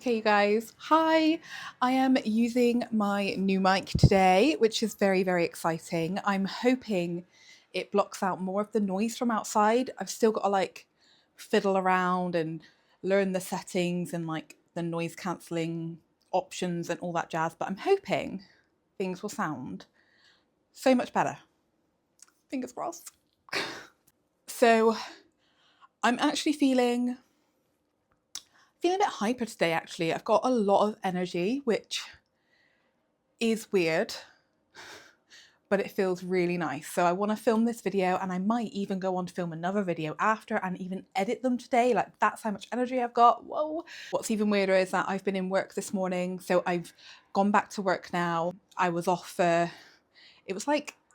Okay, you guys, hi! I am using my new mic today, which is very, very exciting. I'm hoping it blocks out more of the noise from outside. I've still got to fiddle around and learn the settings and the noise cancelling options and all that jazz, but I'm hoping things will sound so much better. Fingers crossed. So I'm actually feeling a bit hyper today, actually. I've got a lot of energy, which is weird, but it feels really nice. So I want to film this video, and I might even go on to film another video after and even edit them today. That's how much energy I've got. Whoa. What's even weirder is that I've been in work this morning. So I've gone back to work now. I was off for, it was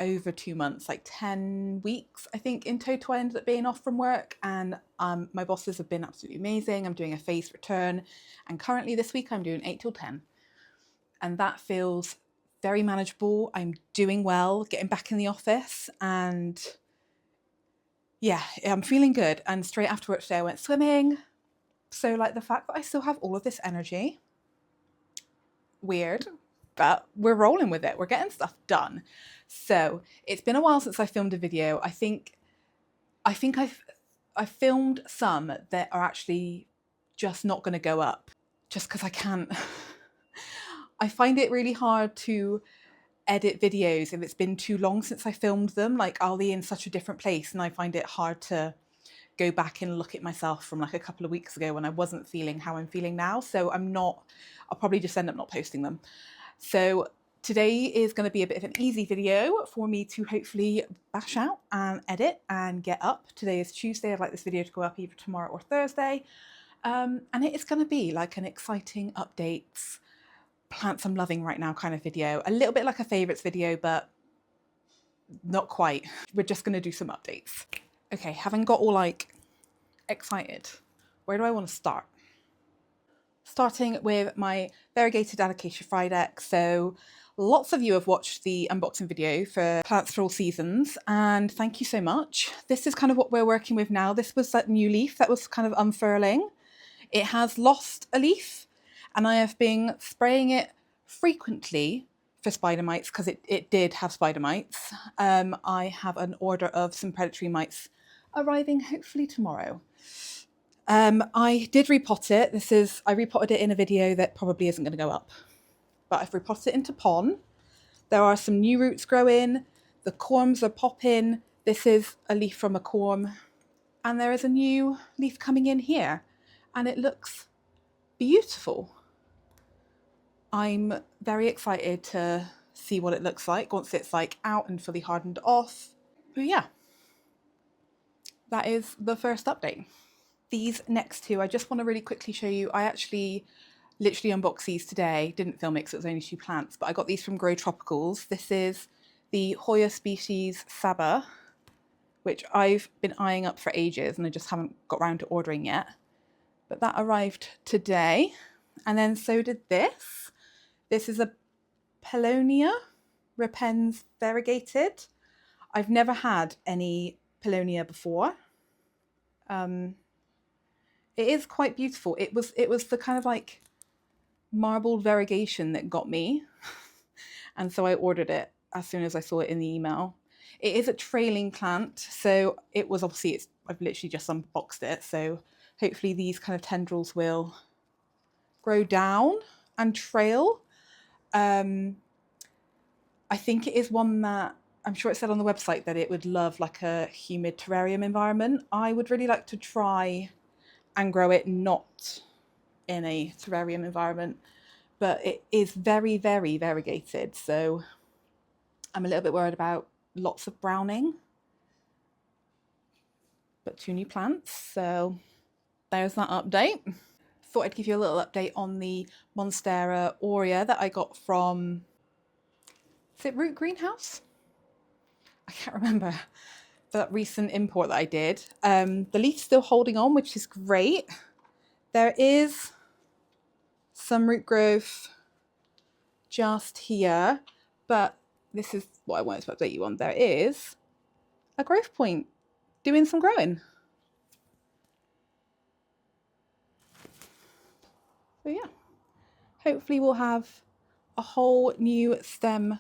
over 2 months, 10 weeks, I think in total I ended up being off from work, and my bosses have been absolutely amazing. I'm doing a phased return, and currently this week I'm doing 8 till 10, and that feels very manageable. I'm doing well, getting back in the office, and yeah, I'm feeling good. And straight after work today I went swimming, so the fact that I still have all of this energy, weird, but we're rolling with it. We're getting stuff done. So it's been a while since I filmed a video. I think I've filmed some that are actually just not going to go up just because I can't. I find it really hard to edit videos if it's been too long since I filmed them. I'll be in such a different place, and I find it hard to go back and look at myself from a couple of weeks ago when I wasn't feeling how I'm feeling now. So I'll probably just end up not posting them. So today is going to be a bit of an easy video for me to hopefully bash out and edit and get up. Today is Tuesday. I'd like this video to go up either tomorrow or Thursday. And it is going to be an exciting updates, plants I'm loving right now kind of video. A little bit like a favourites video, but not quite. We're just going to do some updates. Okay, having got all excited, where do I want to start? Starting with my variegated alocasia Fridex. So lots of you have watched the unboxing video for Plants for All Seasons, and thank you so much. This is kind of what we're working with now. This was that new leaf that was kind of unfurling. It has lost a leaf, and I have been spraying it frequently for spider mites because it did have spider mites. I have an order of some predatory mites arriving hopefully tomorrow. I did repot it. I repotted it in a video that probably isn't going to go up, but I've repotted it into pon. There are some new roots growing. The corms are popping. This is a leaf from a corm, and there is a new leaf coming in here, and it looks beautiful. I'm very excited to see what it looks like once it's out and fully hardened off. But yeah, that is the first update. These next two, I just want to really quickly show you. I actually literally unboxed these today. Didn't film it because it was only 2 plants, but I got these from Grow Tropicals. This is the Hoya species Saba, which I've been eyeing up for ages and I just haven't got around to ordering yet. But that arrived today. And then so did this. This is a Paulownia repens variegated. I've never had any Paulownia before. It is quite beautiful. It was the kind of marbled variegation that got me. And so I ordered it as soon as I saw it in the email. It is a trailing plant, so it was obviously, I've literally just unboxed it, so hopefully these kind of tendrils will grow down and trail. I think it is one that, I'm sure it said on the website that it would love a humid terrarium environment. I would really like to try and grow it not in a terrarium environment, but it is very, very variegated, so I'm a little bit worried about lots of browning. But 2 new plants, so there's that update. Thought I'd give you a little update on the Monstera and Hoya that I got from, is it Root Greenhouse? I can't remember, that recent import that I did. The leaf's still holding on, which is great. There is some root growth just here, but this is what I wanted to update you on. There is a growth point doing some growing. So yeah, hopefully we'll have a whole new stem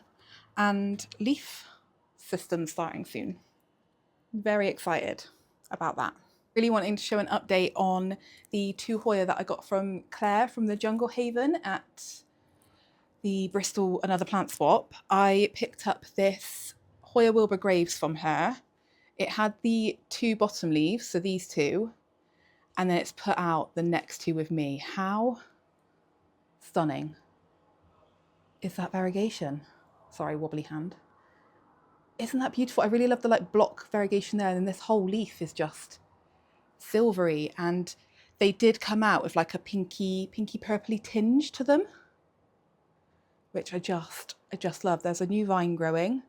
and leaf system starting soon. Very excited about that. Really wanting to show an update on the 2 Hoya that I got from Claire from the Jungle Haven at the Bristol Another Plant Swap. I picked up this Hoya Wilbur Graves from her. It had the 2 bottom leaves, so these 2, and then it's put out the next 2 with me. How stunning is that variegation? Sorry, wobbly hand. Isn't that beautiful? I really love the like block variegation there, and then this whole leaf is just silvery, and they did come out with like a pinky purpley tinge to them, which I just love. There's a new vine growing.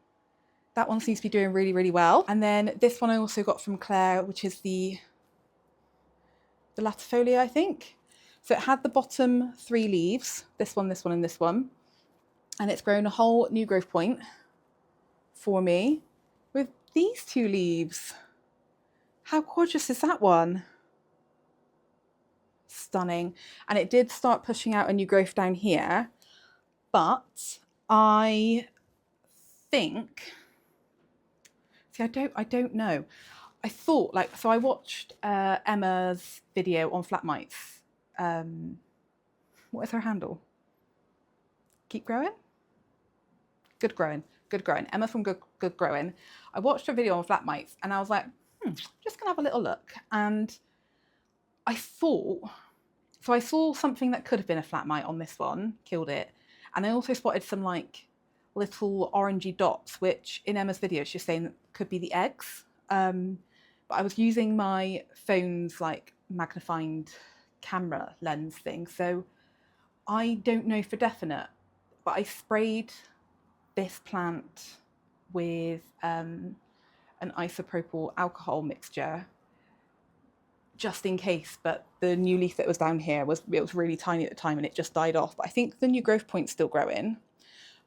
That one seems to be doing really, really well. And then this one I also got from Claire, which is the latifolia, I think. So it had the bottom 3 leaves, this one, and this one. And it's grown a whole new growth point for me with these 2 leaves. How gorgeous is that one? Stunning. And it did start pushing out a new growth down here, but I think, see, I don't know. I thought, like, so I watched Emma's video on flat mites. What is her handle? Keep growing? Good growing. Good growing. Emma from Good Growing. I watched her video on flat mites and I was like, just gonna have a little look. And I thought, so I saw something that could have been a flat mite on this one, killed it. And I also spotted some like little orangey dots, which in Emma's video she's saying could be the eggs. But I was using my phone's like magnifying camera lens thing, so I don't know for definite, but I sprayed this plant with an isopropyl alcohol mixture just in case, but the new leaf that was down here was really tiny at the time and it just died off. But I think the new growth point's still growing.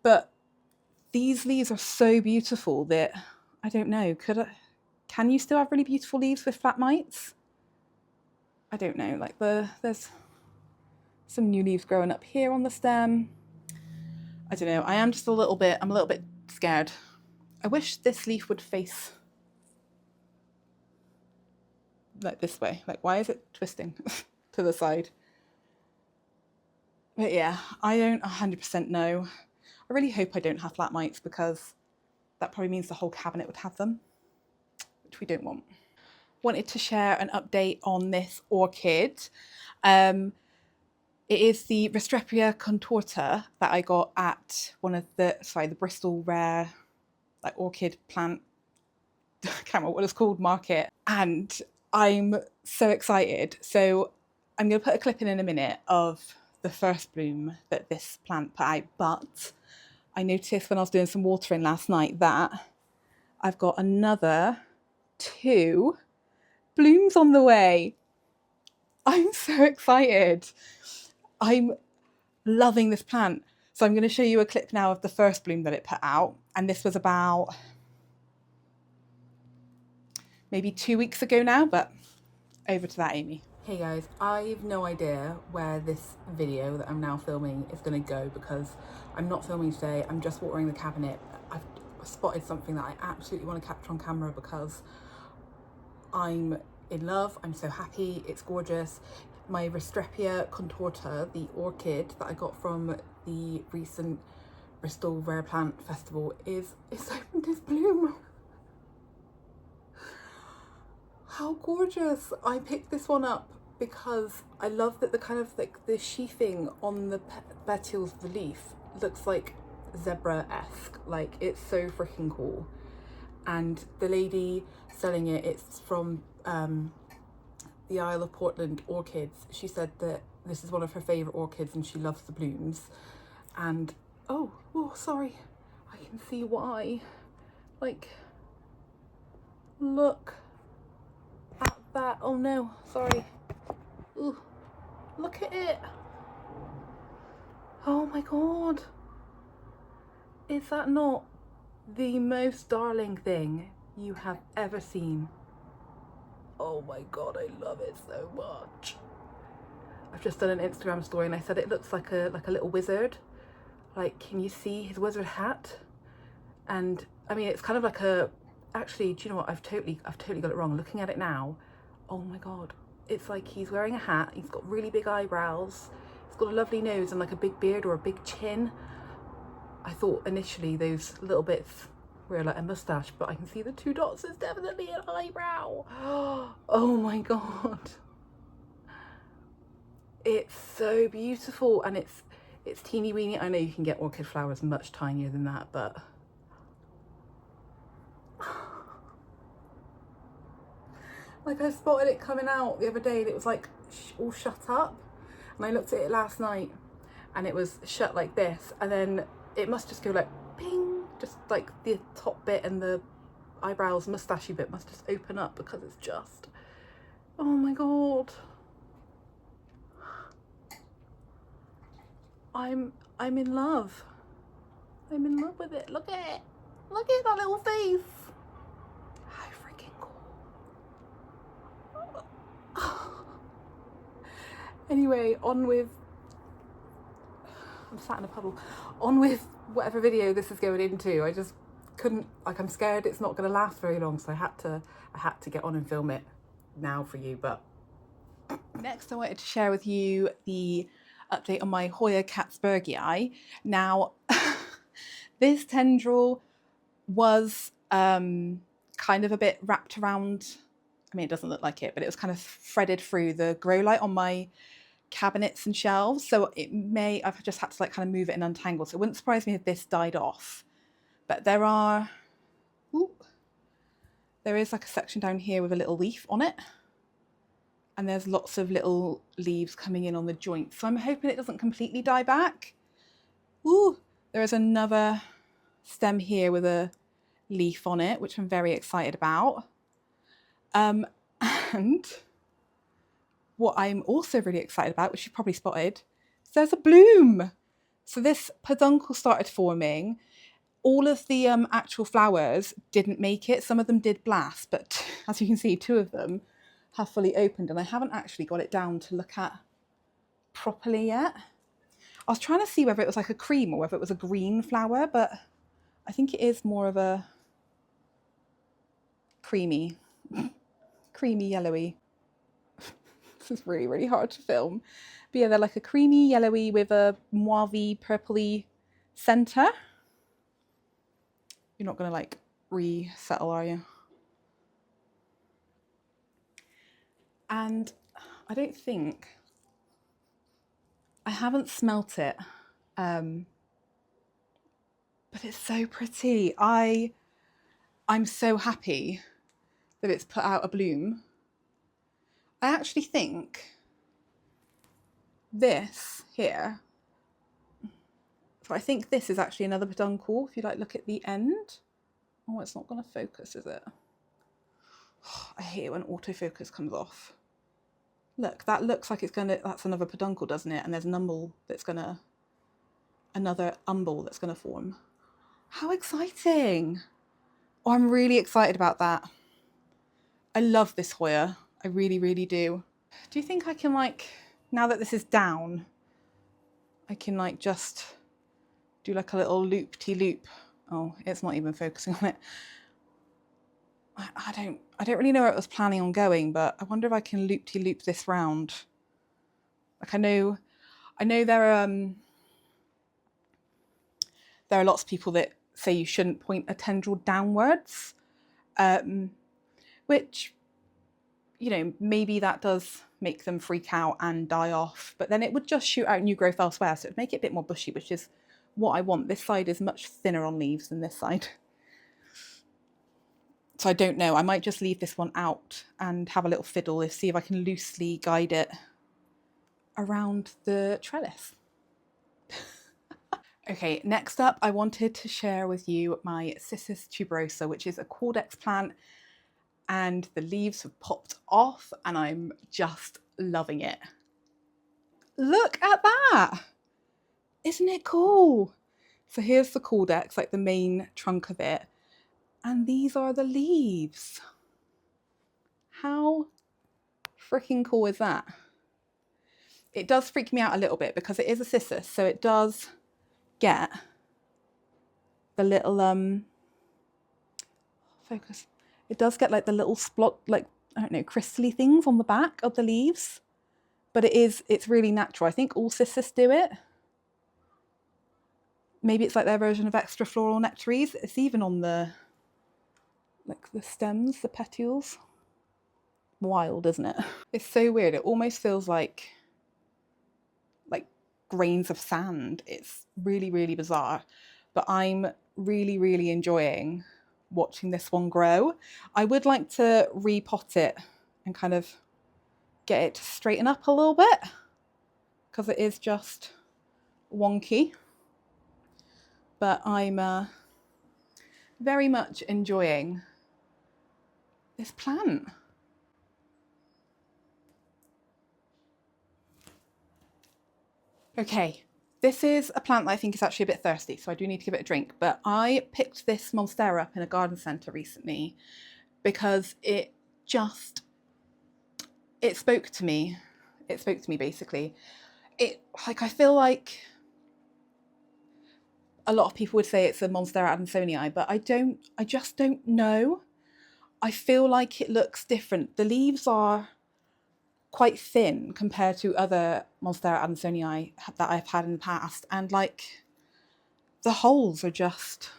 But these leaves are so beautiful that I don't know, can you still have really beautiful leaves with flat mites? I don't know, like there's some new leaves growing up here on the stem. I don't know, I'm a little bit scared. I wish this leaf would face like this way. Like, why is it twisting to the side? But yeah, I don't 100% know. I really hope I don't have flat mites because that probably means the whole cabinet would have them, which we don't want. Wanted to share an update on this orchid. It is the Restrepia contorta that I got at one of the Bristol Rare like orchid plant, I can't remember what it's called, market. And I'm so excited. So I'm going to put a clip in a minute of the first bloom that this plant put out. But I noticed when I was doing some watering last night that I've got another 2 blooms on the way. I'm so excited. I'm loving this plant. So I'm going to show you a clip now of the first bloom that it put out. And this was about maybe 2 weeks ago now, but over to that, Amy. Hey guys, I've no idea where this video that I'm now filming is going to go because I'm not filming today. I'm just watering the cabinet. I've spotted something that I absolutely want to capture on camera because I'm in love. I'm so happy. It's gorgeous. My Restrepia contorta, the orchid that I got from the recent Bristol Rare Plant Festival, is opened its bloom. How gorgeous. I picked this one up because I love that the kind of like the sheathing on the petals of the leaf looks like zebra-esque. Like, it's so freaking cool. And the lady selling it, it's from the Isle of Portland Orchids. She said that this is one of her favourite orchids and she loves the blooms. And oh sorry, I can see why. Like, look at that. Oh no, sorry. Ooh, look at it. Oh my god, is that not the most darling thing you have ever seen? Oh my god, I love it so much. I've just done an Instagram story and I said it looks like a little wizard. Like, can you see his wizard hat? And I mean, it's kind of like a, actually, do you know what? I've totally got it wrong. Looking at it now, oh my God. It's like he's wearing a hat. He's got really big eyebrows. He's got a lovely nose and like a big beard or a big chin. I thought initially those little bits were like a mustache, but I can see the 2 dots is definitely an eyebrow. Oh my God. It's so beautiful, and it's teeny weeny. I know you can get orchid flowers much tinier than that, but like I spotted it coming out the other day and it was like all shut up, and I looked at it last night and it was shut like this, and then it must just go like ping, just like the top bit and the eyebrows mustachy bit must just open up because it's just, oh my God. I'm in love. I'm in love with it. Look at it. Look at that little face. How freaking cool. Anyway, on with, I'm sat in a puddle. On with whatever video this is going into. I just couldn't, like, I'm scared it's not going to last very long, so I had to get on and film it now for you. But next I wanted to share with you the update on my Hoya cats-bergii. Now, this tendril was kind of a bit wrapped around, I mean, it doesn't look like it, but it was kind of threaded through the grow light on my cabinets and shelves. So it may, I've just had to like kind of move it and untangle. So it wouldn't surprise me if this died off. But there is like a section down here with a little leaf on it. And there's lots of little leaves coming in on the joints. So I'm hoping it doesn't completely die back. Ooh, there is another stem here with a leaf on it, which I'm very excited about. And what I'm also really excited about, which you probably spotted, is there's a bloom. So this peduncle started forming. All of the actual flowers didn't make it. Some of them did blast, but as you can see, 2 of them have fully opened, and I haven't actually got it down to look at properly yet. I was trying to see whether it was like a cream or whether it was a green flower, but I think it is more of a creamy yellowy. This is really, really hard to film. But yeah, they're like a creamy yellowy with a mauve-y, purpley centre. You're not going to like resettle, are you? And I don't think, I haven't smelt it, but it's so pretty. I'm so happy that it's put out a bloom. I actually think this here, so I think this is actually another peduncle. If you like look at the end. Oh, it's not going to focus, is it? I hate it when autofocus comes off. Look, that looks like it's gonna, that's another peduncle, doesn't it? And there's an umbel that's gonna, another umbel that's gonna form. How exciting! Oh, I'm really excited about that. I love this Hoya. I really, really do. Do you think I can like, now that this is down, I can like just do like a little loop-de-loop. Oh, it's not even focusing on it. I don't really know where it was planning on going, but I wonder if I can loop-de-loop this round. Like I know there are lots of people that say you shouldn't point a tendril downwards, which, you know, maybe that does make them freak out and die off, but then it would just shoot out new growth elsewhere, so it'd make it a bit more bushy, which is what I want. This side is much thinner on leaves than this side. So I don't know, I might just leave this one out and have a little fiddle and see if I can loosely guide it around the trellis. Okay, next up, I wanted to share with you my Cissus tuberosa, which is a Caudex plant, and the leaves have popped off and I'm just loving it. Look at that! Isn't it cool? So here's the Caudex, like the main trunk of it, and these are the leaves. How freaking cool is that? it does freak me out a little bit because it is a cissus, so it does get the little focus. It does get like the little splot, like, I don't know, crystally things on the back of the leaves, but it's really natural. I think all cissus do it. Maybe it's like their version of extra floral nectaries. It's even on the, like, the stems, the petioles. Wild, isn't it? It's so weird. It almost feels like grains of sand. It's really, really bizarre. But I'm really, really enjoying watching this one grow. I would like to repot it and kind of get it to straighten up a little bit because it is just wonky. But I'm very much enjoying this plant. Okay, this is a plant that I think is actually a bit thirsty, so I do need to give it a drink. But I picked this Monstera up in a garden centre recently because it spoke to me. It spoke to me basically. I feel like a lot of people would say it's a Monstera Adansonii, but I just don't know. I feel like it looks different. The leaves are quite thin compared to other Monstera Adansonii that I've had in the past, and like the holes are just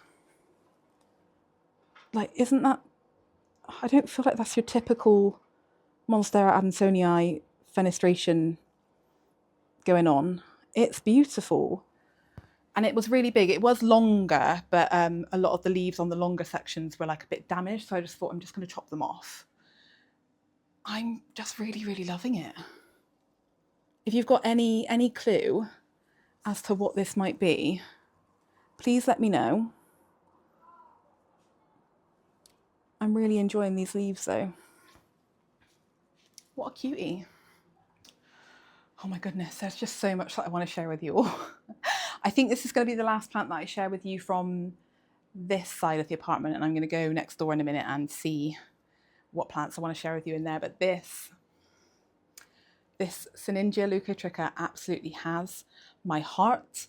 like, isn't that, I don't feel like that's your typical Monstera Adansonii fenestration going on. It's beautiful. And it was really big. It was longer, but a lot of the leaves on the longer sections were like a bit damaged, so I just thought I'm just going to chop them off. I'm just really, really loving it. If you've got any clue as to what this might be, please let me know. I'm really enjoying these leaves though. What a cutie. Oh my goodness, there's just so much that I want to share with you all. I think this is going to be the last plant that I share with you from this side of the apartment, and I'm going to go next door in a minute and see what plants I want to share with you in there. But this Sinningia leucotricha absolutely has my heart.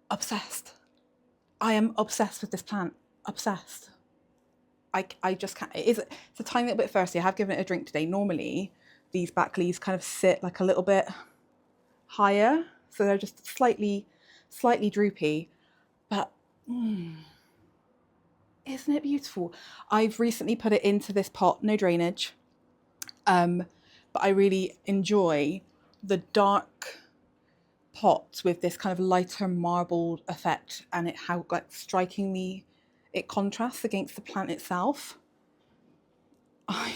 Obsessed. I am obsessed with this plant. Obsessed. I just can't. It's a tiny little bit thirsty. I have given it a drink today. Normally, these back leaves kind of sit like a little bit higher, so they're just slightly droopy. But isn't it beautiful? I've recently put it into this pot, no drainage. But I really enjoy the dark pots with this kind of lighter marbled effect, and how like strikingly it contrasts against the plant itself. I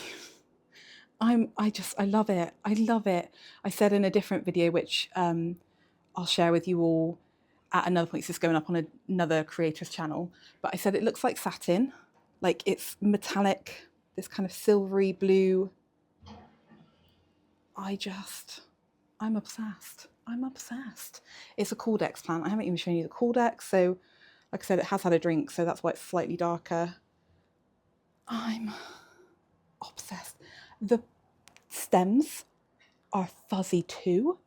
love it. I love it. I said in a different video, which I'll share with you all at another point, it's going up on another creator's channel, but I said it looks like satin, like it's metallic, this kind of silvery blue. I'm obsessed. I'm obsessed. It's a Caudex plant. I haven't even shown you the Caudex, so like I said, it has had a drink, so that's why it's slightly darker. I'm obsessed. The stems are fuzzy too.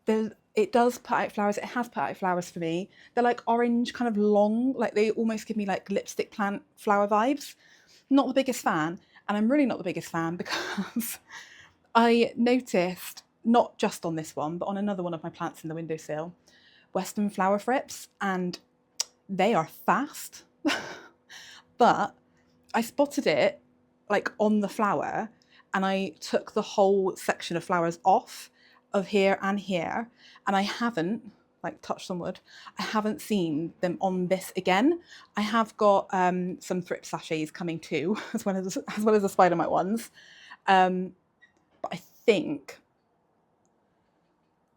It does put out flowers. It has put out flowers for me. They're like orange, kind of long, like they almost give me like lipstick plant flower vibes. Not the biggest fan, and I'm really not the biggest fan because I noticed, not just on this one, but on another one of my plants in the windowsill, Western flower thrips, and they are fast. But I spotted it like on the flower, and I took the whole section of flowers off of here and here, and I haven't, like, touched on wood, I haven't seen them on this again. I have got some thrip sachets coming too, as well as the spider mite ones. But I think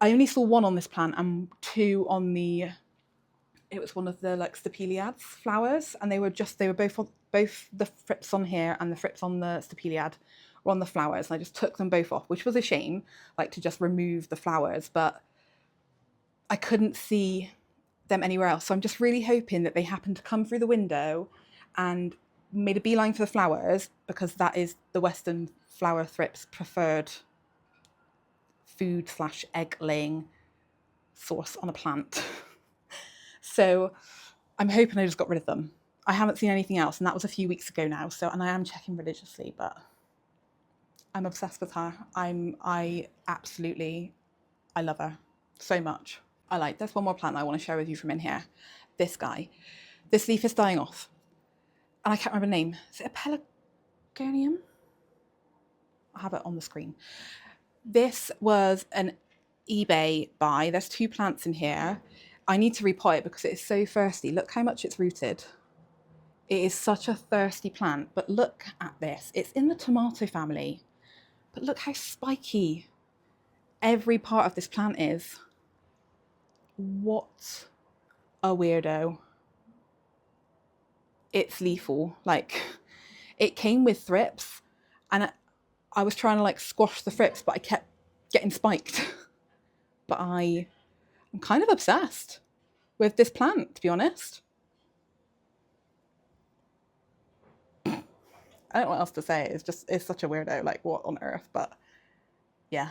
I only saw one on this plant and two on it was one of the like stapeliads flowers, and they were both the thrips on here and the thrips on the stapeliad were on the flowers, and I just took them both off, which was a shame, like to just remove the flowers, but I couldn't see them anywhere else. So I'm just really hoping that they happened to come through the window and made a beeline for the flowers, because that is the Western flower thrips preferred food slash egg laying source on a plant. So I'm hoping I just got rid of them. I haven't seen anything else, and that was a few weeks ago now. So, and I am checking religiously, but I'm obsessed with her. I love her so much. There's one more plant I want to share with you from in here. This guy. This leaf is dying off. And I can't remember the name. Is it a pelargonium? I have it on the screen. This was an eBay buy. There's 2 plants in here. I need to repot it because it is so thirsty. Look how much it's rooted. It is such a thirsty plant, but look at this. It's in the tomato family, but look how spiky every part of this plant is. What a weirdo. It's lethal. Like, it came with thrips, and I was trying to like squash the thrips, but I kept getting spiked. But I'm kind of obsessed with this plant, to be honest. I don't know what else to say. It's such a weirdo. Like, what on earth? But yeah,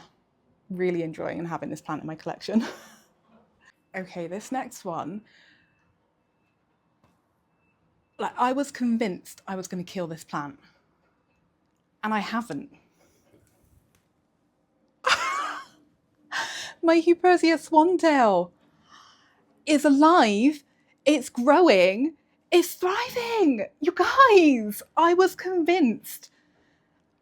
really enjoying and having this plant in my collection. Okay, this next one. Like, I was convinced I was going to kill this plant, and I haven't. My Hupersia Swantail is alive. It's growing. It's thriving. You guys, I was convinced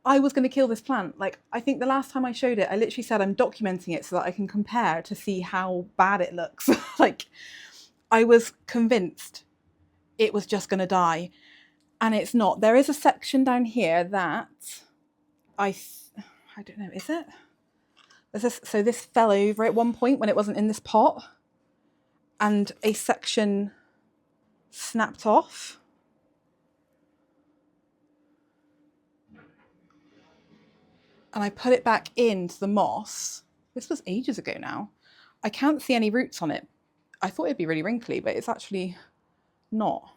I was going to kill this plant. Like, I think the last time I showed it, I literally said I'm documenting it so that I can compare to see how bad it looks. Like, I was convinced it was just going to die, and it's not. There is a section down here that I don't know, is it? So this fell over at one point when it wasn't in this pot, and a section snapped off. And I put it back into the moss. This was ages ago now. I can't see any roots on it. I thought it'd be really wrinkly, but it's actually not.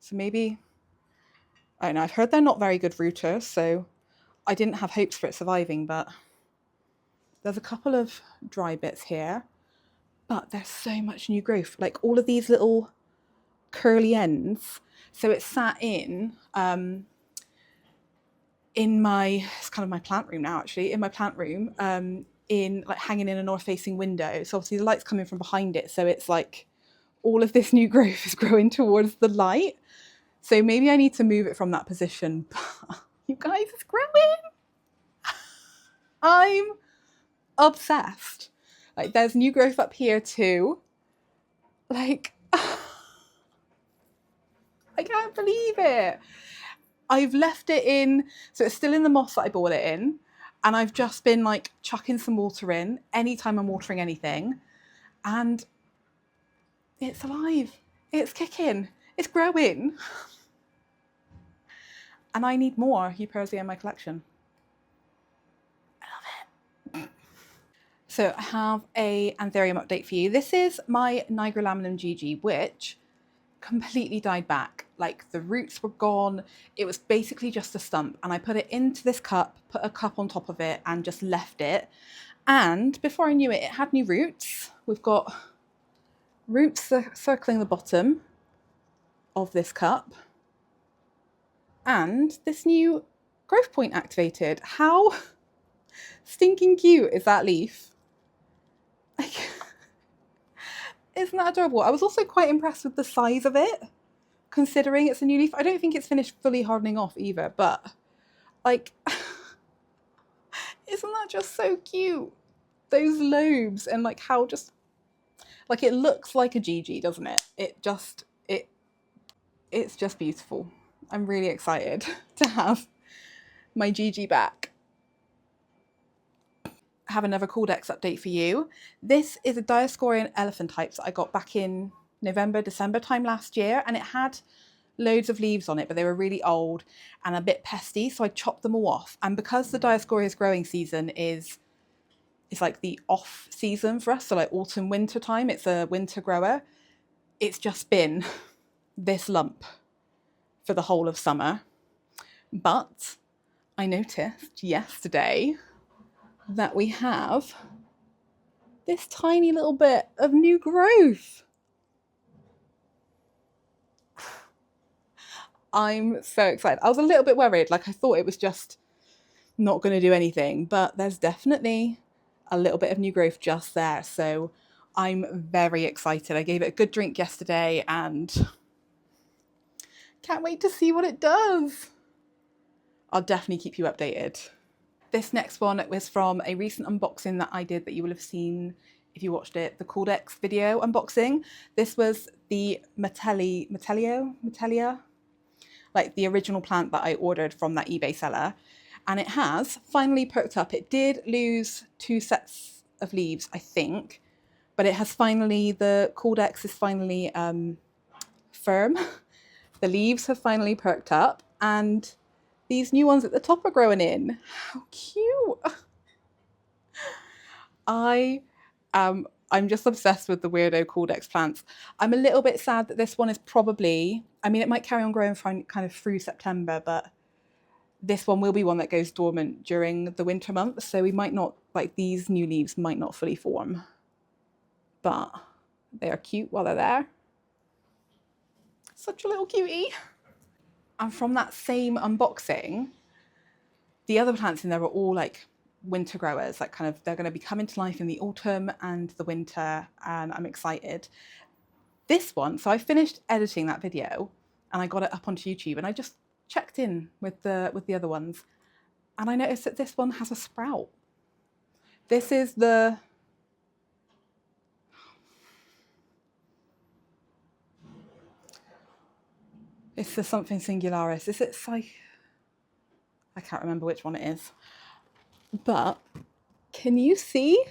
So maybe, I don't know, I've heard they're not very good rooters, so I didn't have hopes for it surviving, but there's a couple of dry bits here, but there's so much new growth, like all of these little curly ends. So it's sat in my, it's kind of my plant room now actually, in my plant room, in like hanging in a north facing window. So obviously the light's coming from behind it. So it's like all of this new growth is growing towards the light. So maybe I need to move it from that position. But you guys, it's growing. I'm obsessed. Like, there's new growth up here too. Like, I can't believe it. I've left it in, so it's still in the moss that I bought it in, and I've just been like chucking some water in anytime I'm watering anything, and it's alive. It's kicking. It's growing. And I need more Hupersia in my collection. I love it. So I have a Anthurium update for you. This is my nigrolinum GG, which completely died back. Like, the roots were gone. It was basically just a stump, and I put it into this cup, put a cup on top of it, and just left it. And before I knew it, it had new roots. We've got roots circling the bottom of this cup, and this new growth point activated. How stinking cute is that leaf? Like, isn't that adorable? I was also quite impressed with the size of it, considering it's a new leaf. I don't think it's finished fully hardening off either, but like, isn't that just so cute? Those lobes, and like how just, like, it looks like a GG, doesn't it? It's just beautiful. I'm really excited to have my GG back. I have another Caudex update for you. This is a Dioscorian elephantites that I got back in November, December time last year, and it had loads of leaves on it, but they were really old and a bit pesty, so I chopped them all off. And because the Dioscoria's growing season is like the off season for us, so like autumn, winter time, it's a winter grower, it's just been this lump for the whole of summer. But I noticed yesterday that we have this tiny little bit of new growth. I'm so excited. I was a little bit worried, like I thought it was just not going to do anything, but there's definitely a little bit of new growth just there. So I'm very excited. I gave it a good drink yesterday and can't wait to see what it does. I'll definitely keep you updated. This next one was from a recent unboxing that I did that you will have seen if you watched it, the Caudex video unboxing. This was the Metellia, like the original plant that I ordered from that eBay seller. And it has finally perked up. It did lose 2 sets of leaves, I think, but it has finally, the Caudex is finally firm. The leaves have finally perked up and these new ones at the top are growing in. How cute. I'm just obsessed with the weirdo Caudex plants. I'm a little bit sad that this one is probably, I mean, it might carry on growing kind of through September, but this one will be one that goes dormant during the winter months. So we might not, like these new leaves might not fully form, but they are cute while they're there. Such a little cutie. And from that same unboxing, the other plants in there were all like winter growers, like kind of they're going to be coming to life in the autumn and the winter, and I'm excited. This one, so I finished editing that video and I got it up onto YouTube and I just checked in with the other ones and I noticed that this one has a sprout. This is the something singularis. Is it I can't remember which one it is. But can you see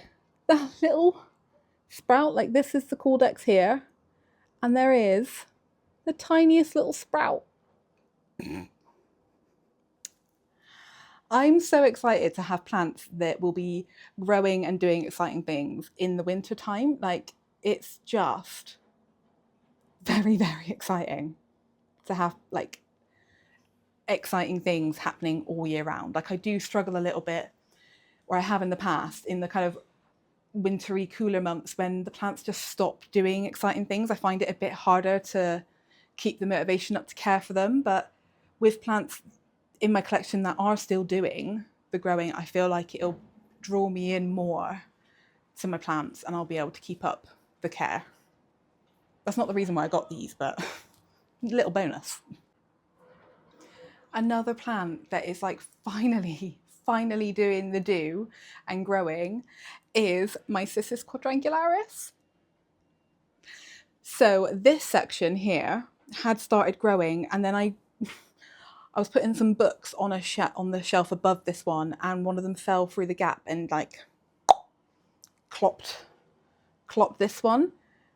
that little sprout? Like this is the Caudex here, and there is the tiniest little sprout. I'm so excited to have plants that will be growing and doing exciting things in the winter time. Like it's just very, very exciting to have like exciting things happening all year round. Like I do struggle a little bit, or I have in the past, in the kind of wintry, cooler months when the plants just stop doing exciting things. I find it a bit harder to keep the motivation up to care for them. But with plants in my collection that are still doing the growing, I feel like it'll draw me in more to my plants and I'll be able to keep up the care. That's not the reason why I got these, but little bonus. Another plant that is like finally doing the do and growing is my Cissus quadrangularis. So this section here had started growing, and then I was putting some books on the shelf above this one, and one of them fell through the gap and like clopped this one.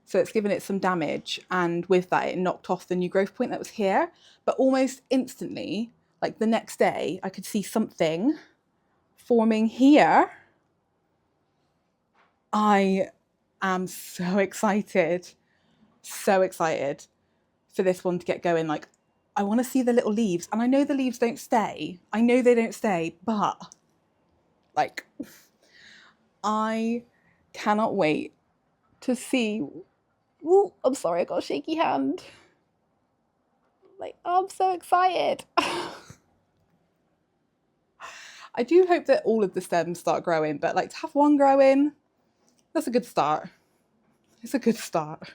So it's given it some damage, and with that it knocked off the new growth point that was here. But almost instantly, like the next day, I could see something forming here. I am so excited for this one to get going. Like I want to see the little leaves, and I know the leaves don't stay. I know they don't stay, but like I cannot wait to see. Ooh, I'm sorry, I got a shaky hand. Like, I'm so excited. I do hope that all of the stems start growing, but like to have one growing, that's a good start. It's a good start.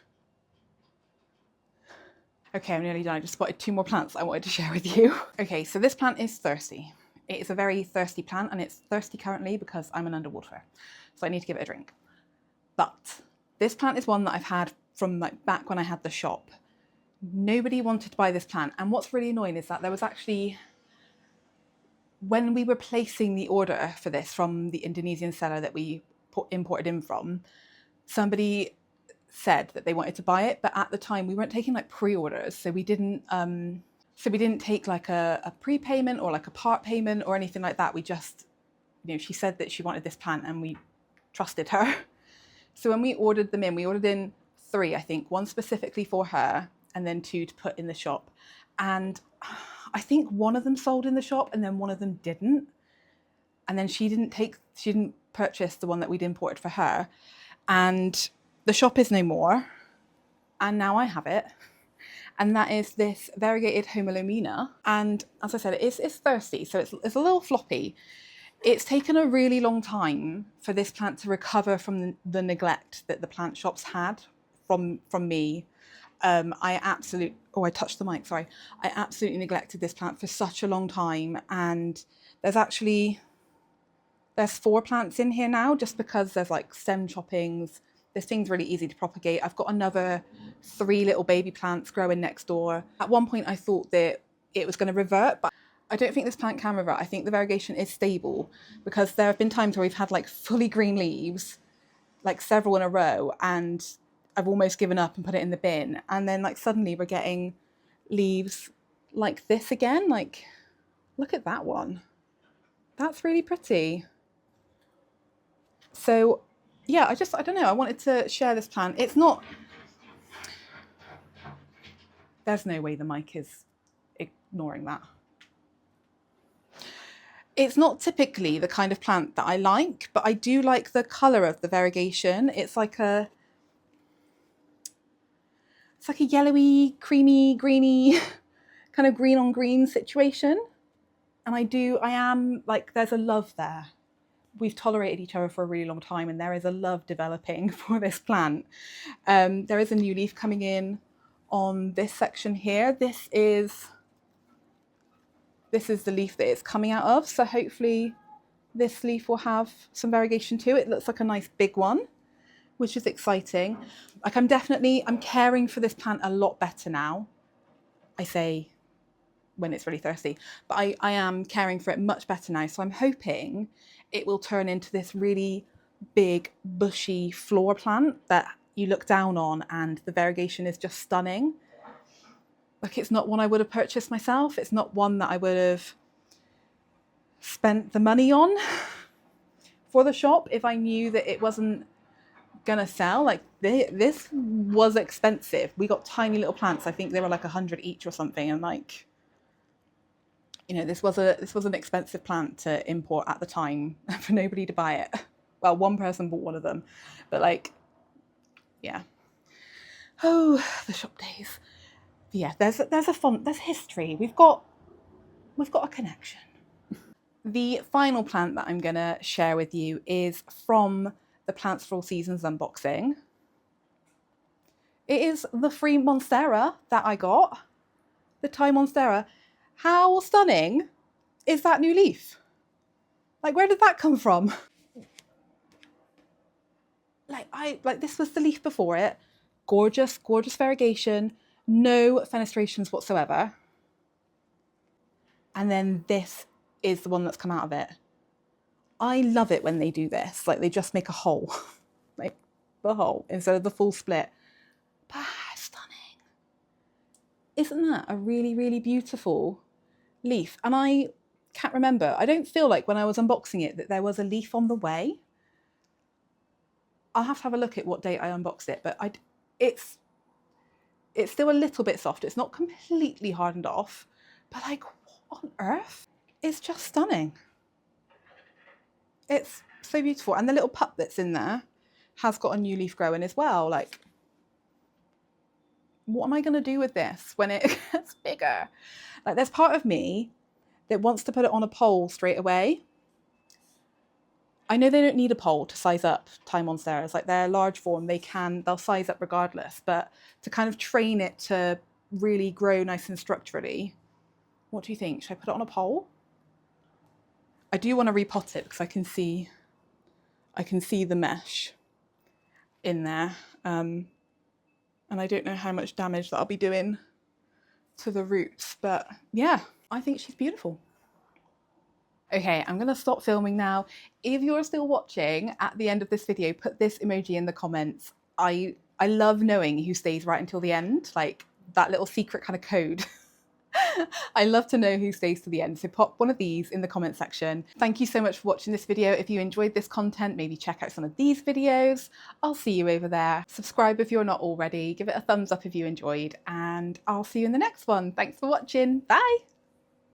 Okay, I'm nearly done. I just spotted 2 more plants I wanted to share with you. Okay, so this plant is thirsty. It is a very thirsty plant, and it's thirsty currently because I'm an underwater, so I need to give it a drink. But this plant is one that I've had from like back when I had the shop. Nobody wanted to buy this plant, and what's really annoying is that there was actually, when we were placing the order for this from the Indonesian seller that we imported in from, somebody said that they wanted to buy it, but at the time we weren't taking like pre-orders, so we didn't take like a prepayment or like a part payment or anything like that. We just, she said that she wanted this plant and we trusted her. So when we ordered them in, we ordered in 3, I think, 1 specifically for her and then 2 to put in the shop. And I think one of them sold in the shop and then one of them didn't. and then she didn't purchase the one that we'd imported for her, and the shop is no more, and now I have it. And that is this Variegated Homalomena. And as I said, it's thirsty, so it's a little floppy. It's taken a really long time for this plant to recover from the neglect that the plant shops had from me. I touched the mic, sorry. I absolutely neglected this plant for such a long time, and there's 4 plants in here now, just because there's like stem choppings. This thing's really easy to propagate. I've got another 3 little baby plants growing next door. At one point I thought that it was going to revert, but I don't think this plant can revert. I think the variegation is stable, because there have been times where we've had like fully green leaves, like several in a row, and I've almost given up and put it in the bin. And then like suddenly we're getting leaves like this again. Like, look at that one. That's really pretty. So yeah, I don't know, I wanted to share this plant. It's not, there's no way the mic is ignoring that. It's not typically the kind of plant that I like, but I do like the colour of the variegation. It's like a yellowy, creamy, greeny, kind of green on green situation. And I am like, there's a love there. We've tolerated each other for a really long time, and there is a love developing for this plant. There is a new leaf coming in on this section here. This is the leaf that it's coming out of. So hopefully this leaf will have some variegation too. It looks like a nice big one, which is exciting. Like I'm caring for this plant a lot better now. I say when it's really thirsty, but I am caring for it much better now. So I'm hoping it will turn into this really big, bushy floor plant that you look down on, and the variegation is just stunning. Like, it's not one I would have purchased myself. It's not one that I would have spent the money on for the shop if I knew that it wasn't gonna sell. Like, this was expensive. We got tiny little plants. I think they were like 100 each or something, and like, you know, this was an expensive plant to import at the time for nobody to buy it. Well, one person bought one of them, but like, yeah. Oh, the shop days. But yeah, there's history. We've got a connection. The final plant that I'm gonna share with you is from the Plants for All Seasons unboxing. It is the free Monstera that I got, the Thai Monstera. How stunning is that new leaf? Like, where did that come from? Like this was the leaf before it. Gorgeous, gorgeous variegation, no fenestrations whatsoever. And then this is the one that's come out of it. I love it when they do this. Like, they just make a hole, like the hole instead of the full split. But stunning. Isn't that a really, really beautiful leaf? And I can't remember. I don't feel like when I was unboxing it that there was a leaf on the way. I'll have to have a look at what date I unboxed it, but it's still a little bit soft. It's not completely hardened off, but like, what on earth? It's just stunning. It's so beautiful. And the little pup that's in there has got a new leaf growing as well. Like, what am I going to do with this when it gets bigger? Like, there's part of me that wants to put it on a pole straight away. I know they don't need a pole to size up Thai Monsteras. Like, they're large form, they'll size up regardless. But to kind of train it to really grow nice and structurally, what do you think? Should I put it on a pole? I do want to repot it because I can see the mesh in there. And I don't know how much damage that I'll be doing to the roots, but yeah, I think she's beautiful. Okay, I'm going to stop filming now. If you're still watching at the end of this video, put this emoji in the comments. I love knowing who stays right until the end, like that little secret kind of code. I love to know who stays to the end, so pop one of these in the comment section. Thank you so much for watching this video. If you enjoyed this content, maybe check out some of these videos. I'll see you over there. Subscribe if you're not already. Give it a thumbs up if you enjoyed, and I'll see you in the next one. Thanks for watching. Bye!